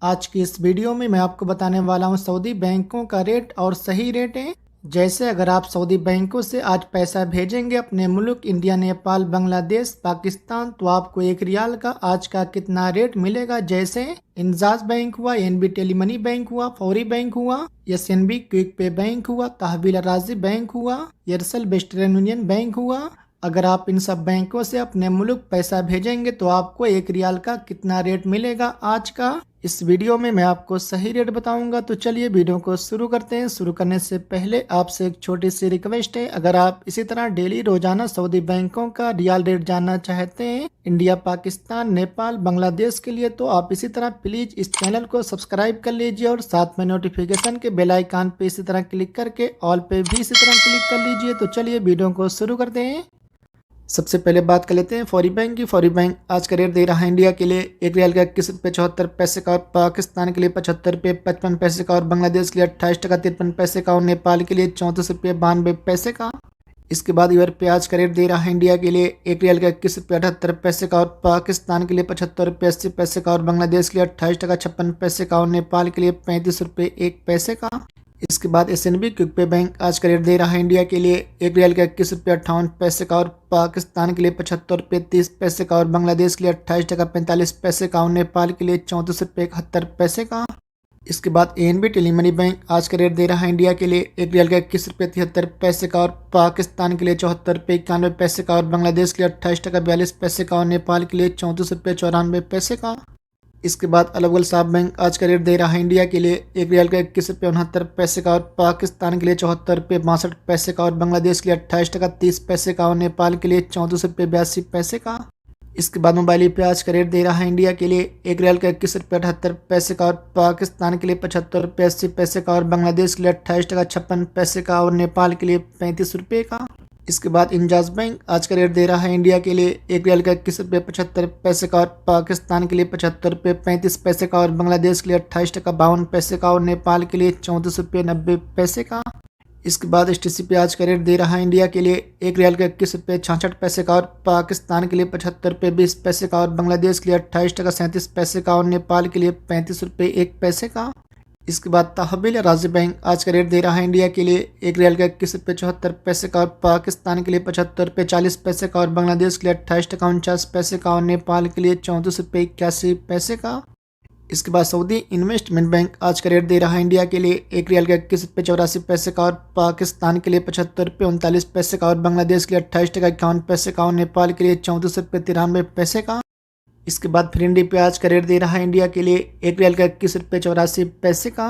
आज की इस वीडियो में मैं आपको बताने वाला हूं सऊदी बैंकों का रेट और सही रेटें। जैसे अगर आप सऊदी बैंकों से आज पैसा भेजेंगे अपने मुल्क इंडिया, नेपाल, बांग्लादेश, पाकिस्तान, तो आपको 1 रियाल का आज का कितना रेट मिलेगा। जैसे इंजाज बैंक हुआ, एनबी टेलीमनी बैंक हुआ, फौरी बैंक हुआ, एसएनबी क्विक पे बैंक हुआ, तहवील राजी बैंक हुआ, एयरसेल वेस्टर्न यूनियन बैंक हुआ। अगर आप इन सब बैंकों से अपने मुल्क पैसा भेजेंगे तो आपको 1 रियाल का कितना रेट मिलेगा आज का। इस वीडियो में मैं आपको सही रेट बताऊंगा। तो चलिए वीडियो को शुरू करते हैं। शुरू करने से पहले आपसे एक छोटी सी रिक्वेस्ट है, अगर आप इसी तरह डेली रोजाना सऊदी बैंकों का रियाल रेट जानना चाहते हैं इंडिया, पाकिस्तान, नेपाल, बांग्लादेश के लिए, तो आप इसी तरह प्लीज इस चैनल को सब्सक्राइब कर लीजिए और साथ में नोटिफिकेशन के बेल आइकन पे इसी तरह क्लिक करके ऑल पे भी इसी तरह क्लिक कर लीजिए। तो चलिए वीडियो को शुरू करते हैं। सबसे पहले बात कर लेते हैं फौरी बैंक की। फौरी बैंक आज का रेट दे रहा है इंडिया के लिए 1 रियाल का 21 रुपये 74 पैसे का, और पाकिस्तान के लिए 75 रुपये 55 पैसे का, और बांग्लादेश के लिए 28 टका 53 पैसे का, और नेपाल के लिए 34 रुपये 92 पैसे का। इसके बाद यूरोप पे आज का रेट दे रहा है इंडिया के लिए 1 रियाल का 21 रुपये 78 पैसे का, और पाकिस्तान के लिए 75 रुपये 80 पैसे का, और बांग्लादेश के लिए 28 टका 56 पैसे का, और नेपाल के लिए 35 रुपये 1 पैसे का। इसके बाद एसएनबी क्विक पे बैंक आज का रेट दे रहा है इंडिया के लिए 1 रियाल का 21 रुपये 58 पैसे का, और पाकिस्तान के लिए 75 रुपये 30 पैसे का, और बांग्लादेश के लिए 28 टका 45 पैसे का, और नेपाल के लिए 34 रुपये 71 पैसे का। इसके बाद एनबी टेलीमनी बैंक आज का रेट दे रहा है इंडिया के लिए 1 रियाल का 21 रुपये 73 पैसे का, और पाकिस्तान के लिए 74 रुपये 91 पैसे का, और बांग्लादेश के लिए 28 टका 42 पैसे का, और नेपाल के लिए 34 रुपये 94 पैसे का। इसके बाद अलवल साहब बैंक आज का रेट दे रहा है इंडिया के लिए 1 रियाल का 21 रुपये 69 पैसे का, और पाकिस्तान के लिए 74 रुपये 62 पैसे का, और बांग्लादेश के लिए 28 टका 30 पैसे का, और नेपाल के लिए 34 रुपये 82 पैसे का। इसके बाद मोबाइल पे आज का रेट दे रहा है इंडिया के लिए 1 रियाल का 21 रुपये 78 पैसे का, और पाकिस्तान के लिए 75 रुपये 80 पैसे का, और बांग्लादेश के लिए 28 टका 56 पैसे का, और नेपाल के लिए 35 रुपये का। इसके बाद इंजाज बैंक आज का रेट दे रहा है इंडिया के लिए 1 रियाल का 21 रुपये 75 पैसे का, और पाकिस्तान के लिए 75 रुपये 35 पैसे का, और बांग्लादेश के लिए 28 टका 52 पैसे का, और नेपाल के लिए 34 रुपये 90 पैसे का। इसके बाद एसटीसी पे आज का रेट दे रहा है इंडिया के लिए 1 रियाल का 21 रुपये 66 पैसे का, और पाकिस्तान के लिए 75 रुपये 20 पैसे का, और बांग्लादेश के लिए 28 टका 37 पैसे का, और नेपाल के लिए 35 रुपये 1 पैसे का। इसके बाद तहवील राजी बैंक आज का रेट दे रहा है इंडिया के लिए 1 रियाल का 21 रुपये 74 पैसे का, और पाकिस्तान के लिए 75 रुपये 40 पैसे का, और बांग्लादेश के लिए 28 टका 49 पैसे का, और नेपाल के लिए 34 रुपये 81 पैसे का। इसके बाद सऊदी इन्वेस्टमेंट बैंक आज का रेट दे रहा है इंडिया के लिए 1 रियाल का 21 रुपये 84 पैसे का, और पाकिस्तान के लिए 75 रुपये 39 पैसे का, और बांग्लादेश के लिए 28 टका 51 पैसे का, और नेपाल के लिए 34 रुपये 93 पैसे का। इसके बाद फिरिंडी पे आज का रेट दे रहा है इंडिया के लिए 1 रियाल का 21 रुपये 84 पैसे का।